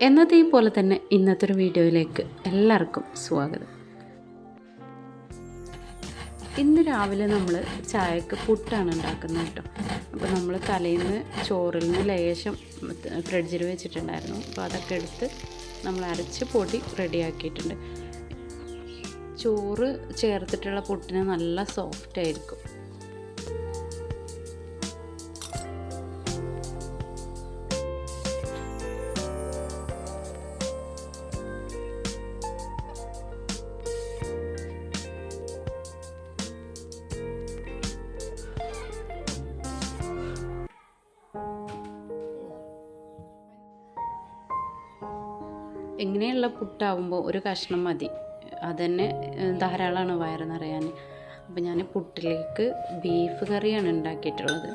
എന്നത്തെയും പോലെ തന്നെ ഇന്നത്തെ ഒരു വീഡിയോയിലേക്ക് എല്ലാവർക്കും സ്വാഗതം. ഇന്ന് രാവിലെ നമ്മൾ ചായക്ക് പുട്ടാണ് ഉണ്ടാക്കുന്നത് കേട്ടോ. അപ്പോൾ നമ്മൾ തലേന്ന് ചോറിൽ നിന്ന് ലേശം ഫ്രിഡ്ജിൽ വെച്ചിട്ടുണ്ടായിരുന്നു. അപ്പോൾ അതൊക്കെ എടുത്ത് നമ്മൾ അരച്ച് പൊടി റെഡിയാക്കിയിട്ടുണ്ട്. ചോറ് ചേർത്തിട്ടുള്ള പുട്ടിന് നല്ല സോഫ്റ്റ് ആയിരിക്കും. ഇങ്ങനെയുള്ള പുട്ടാവുമ്പോൾ ഒരു കഷ്ണം മതി, അതുതന്നെ ധാരാളമാണ് വയറ് നിറയാൻ. അപ്പോൾ ഞാൻ പുട്ടിലേക്ക് ബീഫ് കറിയാണ് ഉണ്ടാക്കിയിട്ടുള്ളത്.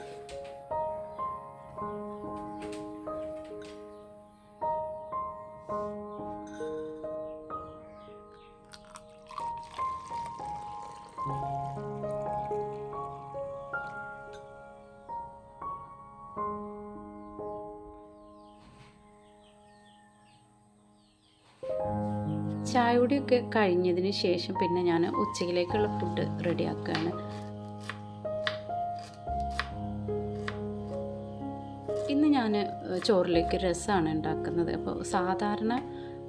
ചായകുടിയൊക്കെ കഴിഞ്ഞതിന് ശേഷം പിന്നെ ഞാൻ ഉച്ചയിലേക്കുള്ള ഫുഡ് റെഡിയാക്കുകയാണ്. ഇന്ന് ഞാൻ ചോറിലേക്ക് രസമാണ് ഉണ്ടാക്കുന്നത്. അപ്പോൾ സാധാരണ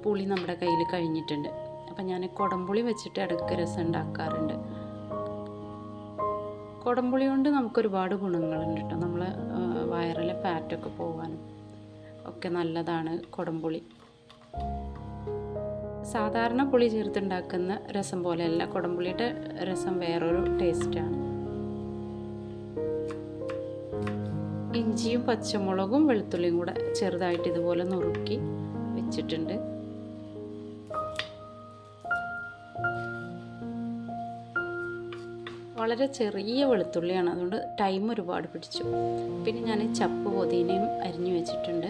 പുളി നമ്മുടെ കയ്യിൽ കഴിഞ്ഞിട്ടുണ്ട്. അപ്പോൾ ഞാൻ കുടംപുളി വെച്ചിട്ട് ഇടയ്ക്ക് രസം ഉണ്ടാക്കാറുണ്ട്. കുടംപുളി കൊണ്ട് നമുക്കൊരുപാട് ഗുണങ്ങളുണ്ട് കേട്ടോ. നമ്മൾ വയറിലെ ഫാറ്റൊക്കെ പോകാനും ഒക്കെ നല്ലതാണ് കുടംപുളി. സാധാരണ പുളി ചേർത്തുണ്ടാക്കുന്ന രസം പോലെയല്ല, കുടംപുളിയുടെ രസം വേറൊരു ടേസ്റ്റാണ്. ഇഞ്ചിയും പച്ചമുളകും വെളുത്തുള്ളിയും കൂടെ ചെറുതായിട്ട് ഇതുപോലെ നുറുക്കി വെച്ചിട്ടുണ്ട്. വളരെ ചെറിയ വെളുത്തുള്ളിയാണ്, അതുകൊണ്ട് ടൈം ഒരുപാട് പിടിച്ചു. പിന്നെ ഞാൻ ചപ്പ് പുതിനയും അരിഞ്ഞു വെച്ചിട്ടുണ്ട്.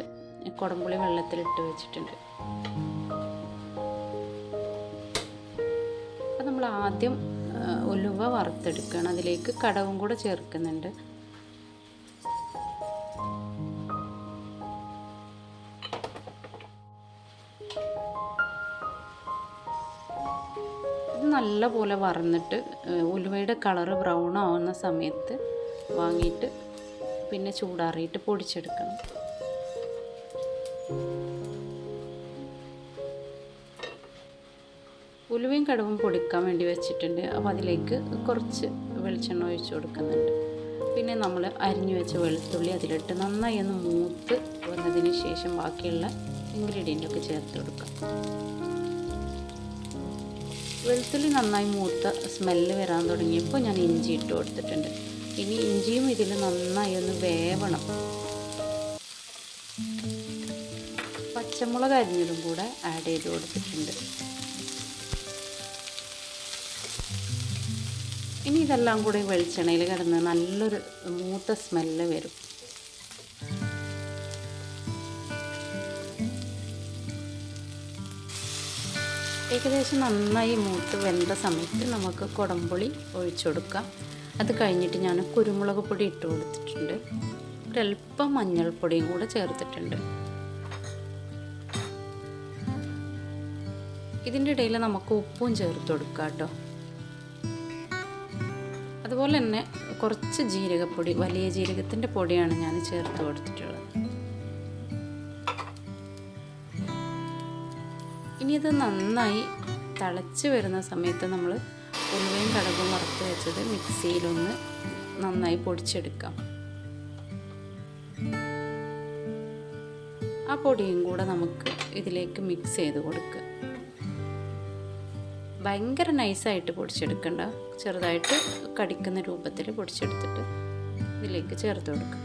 കുടംപുളി വെള്ളത്തിലിട്ട് വെച്ചിട്ടുണ്ട്. നമ്മൾ ആദ്യം ഉലുവ വറുത്തെടുക്കുകയാണ്. അതിലേക്ക് കടവും കൂടെ ചേർക്കുന്നുണ്ട്. ഇത് നല്ല പോലെ വറന്നിട്ട് ഉലുവയുടെ കളറ് ബ്രൗൺ ആവുന്ന സമയത്ത് വാങ്ങിയിട്ട് പിന്നെ ചൂടാറിയിട്ട് പൊടിച്ചെടുക്കണം. ഉലുവയും കടുവും പൊടിക്കാൻ വേണ്ടി വെച്ചിട്ടുണ്ട്. അപ്പോൾ അതിലേക്ക് കുറച്ച് വെളിച്ചെണ്ണ ഒഴിച്ച് കൊടുക്കുന്നുണ്ട്. പിന്നെ നമ്മൾ അരിഞ്ഞു വെച്ച വെളുത്തുള്ളി അതിലിട്ട് നന്നായി ഒന്ന് മൂത്ത് വന്നതിന് ശേഷം ബാക്കിയുള്ള ഇൻഗ്രീഡിയൻ്റൊക്കെ ചേർത്ത് കൊടുക്കാം. വെളുത്തുള്ളി നന്നായി മൂത്ത സ്മെല്ല് വരാൻ തുടങ്ങിയപ്പോൾ ഞാൻ ഇഞ്ചി ഇട്ട് കൊടുത്തിട്ടുണ്ട്. ഇനി ഇഞ്ചിയും ഇതിൽ നന്നായി ഒന്ന് വേവണം. പച്ചമുളക് അരിഞ്ഞതും കൂടെ ആഡ് ചെയ്ത് കൊടുത്തിട്ടുണ്ട്. ഇനി ഇതെല്ലാം കൂടി വെളിച്ചെണ്ണയിൽ കിടന്ന് നല്ലൊരു മൂത്ത സ്മെല്ല് വരും. ഏകദേശം നന്നായി മൂത്ത് വെന്ത സമയത്ത് നമുക്ക് കുടംപുളി ഒഴിച്ചു കൊടുക്കാം. അത് കഴിഞ്ഞിട്ട് ഞാൻ കുരുമുളക് പൊടി ഇട്ട് കൊടുത്തിട്ടുണ്ട്. ഒരല്പം മഞ്ഞൾപ്പൊടിയും കൂടെ ചേർത്തിട്ടുണ്ട്. ഇതിൻ്റെ ഇടയിൽ നമുക്ക് ഉപ്പും ചേർത്ത് കൊടുക്കാം കേട്ടോ. അതുപോലെ തന്നെ കുറച്ച് ജീരകപ്പൊടി, വലിയ ജീരകത്തിൻ്റെ പൊടിയാണ് ഞാൻ ചേർത്ത് കൊടുത്തിട്ടുള്ളത്. ഇനി ഇത് നന്നായി തിളച്ച് വരുന്ന സമയത്ത് നമ്മൾ ഉലുവയും കടുകും വറുത്ത് വെച്ചത് മിക്സിയിലൊന്ന് നന്നായി പൊടിച്ചെടുക്കാം. ആ പൊടിയും കൂടെ നമുക്ക് ഇതിലേക്ക് മിക്സ് ചെയ്ത് കൊടുക്കുക. ഭയങ്കര നൈസായിട്ട് പൊടിച്ചെടുക്കണ്ട, ചെറുതായിട്ട് കടിക്കുന്ന രൂപത്തിൽ പൊടിച്ചെടുത്തിട്ട് ഇതിലേക്ക് ചേർത്ത് കൊടുക്കുക.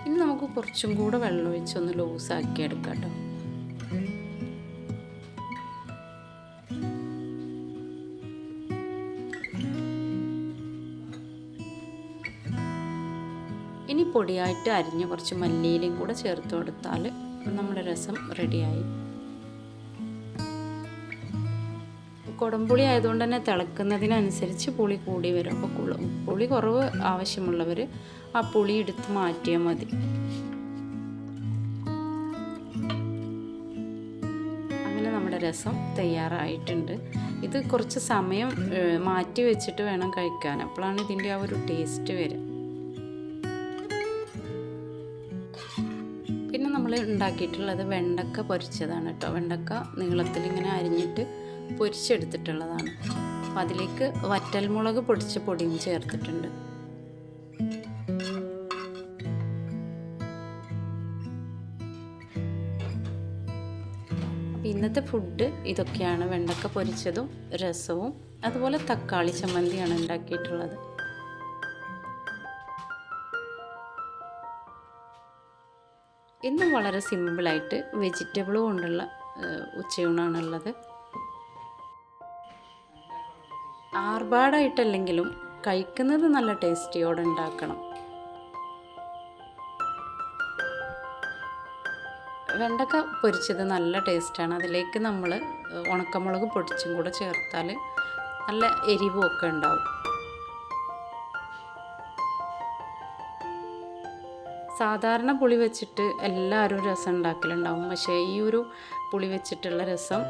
ഇനി നമുക്ക് കുറച്ചും കൂടെ വെള്ളം ഒഴിച്ചൊന്ന് ലൂസാക്കി എടുക്കാം കേട്ടോ. ഇനി പൊടിയായിട്ട് അരിഞ്ഞ് കുറച്ച് മല്ലിയിലയും കൂടെ ചേർത്ത് കൊടുത്താൽ നമ്മുടെ രസം റെഡിയായി. കുടംപുളി ആയതുകൊണ്ട് തന്നെ തിളക്കുന്നതിനനുസരിച്ച് പുളി കൂടി വരും. അപ്പോൾ പുളി കുറവ് ആവശ്യമുള്ളവർ ആ പുളി എടുത്ത് മാറ്റിയാൽ മതി. അങ്ങനെ നമ്മുടെ രസം തയ്യാറായിട്ടുണ്ട്. ഇത് കുറച്ച് സമയം മാറ്റി വെച്ചിട്ട് വേണം കഴിക്കാൻ, അപ്പോഴാണ് ഇതിൻ്റെ ആ ഒരു ടേസ്റ്റ് വരിക. പിന്നെ നമ്മൾ ഉണ്ടാക്കിയിട്ടുള്ളത് വെണ്ടക്ക പൊരിച്ചതാണ് കേട്ടോ. വെണ്ടക്ക നീളത്തിൽ ഇങ്ങനെ അരിഞ്ഞിട്ട് പൊരിച്ചെടുത്തിട്ടുള്ളതാണ്. അപ്പം അതിലേക്ക് വറ്റൽമുളക് പൊടിച്ച പൊടിയും ചേർത്തിട്ടുണ്ട്. അപ്പം ഇന്നത്തെ ഫുഡ് ഇതൊക്കെയാണ്. വെണ്ടക്ക പൊരിച്ചതും രസവും അതുപോലെ തക്കാളി ചമ്മന്തിയാണ് ഉണ്ടാക്കിയിട്ടുള്ളത്. ഇന്നും വളരെ സിമ്പിളായിട്ട് വെജിറ്റബിൾ കൊണ്ടുള്ള ഉച്ചയൂണാണുള്ളത്. ആർഭാടായിട്ടല്ലെങ്കിലും കഴിക്കുന്നത് നല്ല ടേസ്റ്റിയോടെ ഉണ്ടാക്കണം. വെണ്ടക്ക പൊരിച്ചത് നല്ല ടേസ്റ്റാണ്. അതിലേക്ക് നമ്മൾ ഉണക്കമുളക് പൊടിച്ചും കൂടെ ചേർത്താൽ നല്ല എരിവും ഒക്കെ ഉണ്ടാവും. സാധാരണ പുളി വെച്ചിട്ട് എല്ലാവരും രസം ഉണ്ടാക്കലുണ്ടാവും, പക്ഷേ ഈ ഒരു പുളി വെച്ചിട്ടുള്ള രസം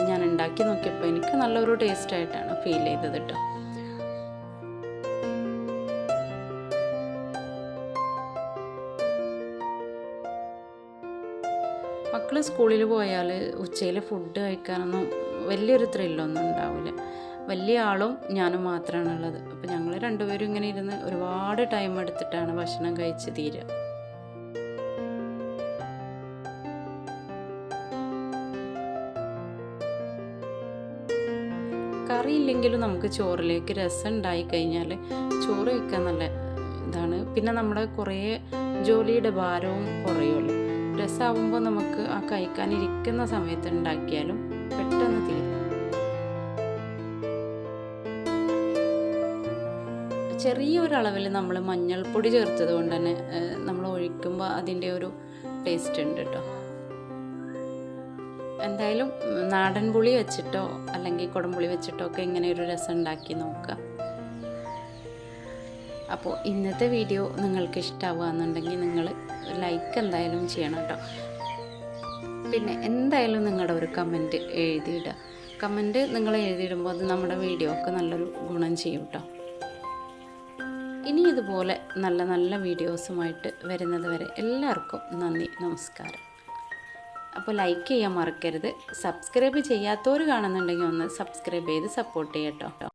ഞാൻ ഉണ്ടാക്കി നോക്കിയപ്പോൾ എനിക്ക് നല്ലൊരു ടേസ്റ്റായിട്ടാണ് ഫീൽ ചെയ്തത് കേട്ടോ. മക്കൾ സ്കൂളിൽ പോയാൽ ഉച്ചയിൽ ഫുഡ് കഴിക്കാനൊന്നും വലിയൊരു ത്രില്ലൊന്നും ഉണ്ടാവില്ല. വലിയ ആളും ഞാനും മാത്രമാണുള്ളത്. അപ്പോൾ ഞങ്ങൾ രണ്ടുപേരും ഇങ്ങനെ ഇരുന്ന് ഒരുപാട് ടൈം എടുത്തിട്ടാണ് ഭക്ഷണം കഴിച്ച് തീരുക. കറി ഇല്ലെങ്കിലും നമുക്ക് ചോറിലേക്ക് രസം ഉണ്ടായി കഴിഞ്ഞാൽ ചോറ് വയ്ക്കാൻ നല്ല ഇതാണ്. പിന്നെ നമ്മുടെ കുറേ ജോലിയുടെ ഭാരവും കുറയുമല്ലോ. രസമാകുമ്പോൾ നമുക്ക് ആ കഴിക്കാനിരിക്കുന്ന സമയത്ത് ഉണ്ടാക്കിയാലും പെട്ടെന്ന് തീരും. ചെറിയൊരളവിൽ നമ്മൾ മഞ്ഞൾപ്പൊടി ചേർത്തത് കൊണ്ട് തന്നെ നമ്മൾ ഒഴിക്കുമ്പോൾ അതിൻ്റെ ഒരു ടേസ്റ്റ് ഉണ്ട് കേട്ടോ. എന്തായാലും നാടൻ പുളി വെച്ചിട്ടോ അല്ലെങ്കിൽ കുടംപുളി വെച്ചിട്ടോ ഒക്കെ ഇങ്ങനെ ഒരു രസം ഉണ്ടാക്കി നോക്കുക. അപ്പോൾ ഇന്നത്തെ വീഡിയോ നിങ്ങൾക്ക് ഇഷ്ടമാവുകയെന്നുണ്ടെങ്കിൽ നിങ്ങൾ ലൈക്ക് എന്തായാലും ചെയ്യണം കേട്ടോ. പിന്നെ എന്തായാലും നിങ്ങളുടെ ഒരു കമൻറ്റ് എഴുതിയിടുക. കമൻറ്റ് നിങ്ങൾ എഴുതിയിടുമ്പോൾ അത് നമ്മുടെ വീഡിയോ ഒക്കെ നല്ലൊരു ഗുണം ചെയ്യും കേട്ടോ. ഇനി ഇതുപോലെ നല്ല നല്ല വീഡിയോസുമായിട്ട് വരുന്നത് വരെ എല്ലാവർക്കും നന്ദി, നമസ്കാരം. അപ്പോൾ ലൈക്ക് ചെയ്യാൻ മറക്കരുത്. സബ്സ്ക്രൈബ് ചെയ്യാത്തവർ കാണുന്നുണ്ടെങ്കിൽ ഒന്ന് സബ്സ്ക്രൈബ് ചെയ്ത് സപ്പോർട്ട് ചെയ്യട്ടോ.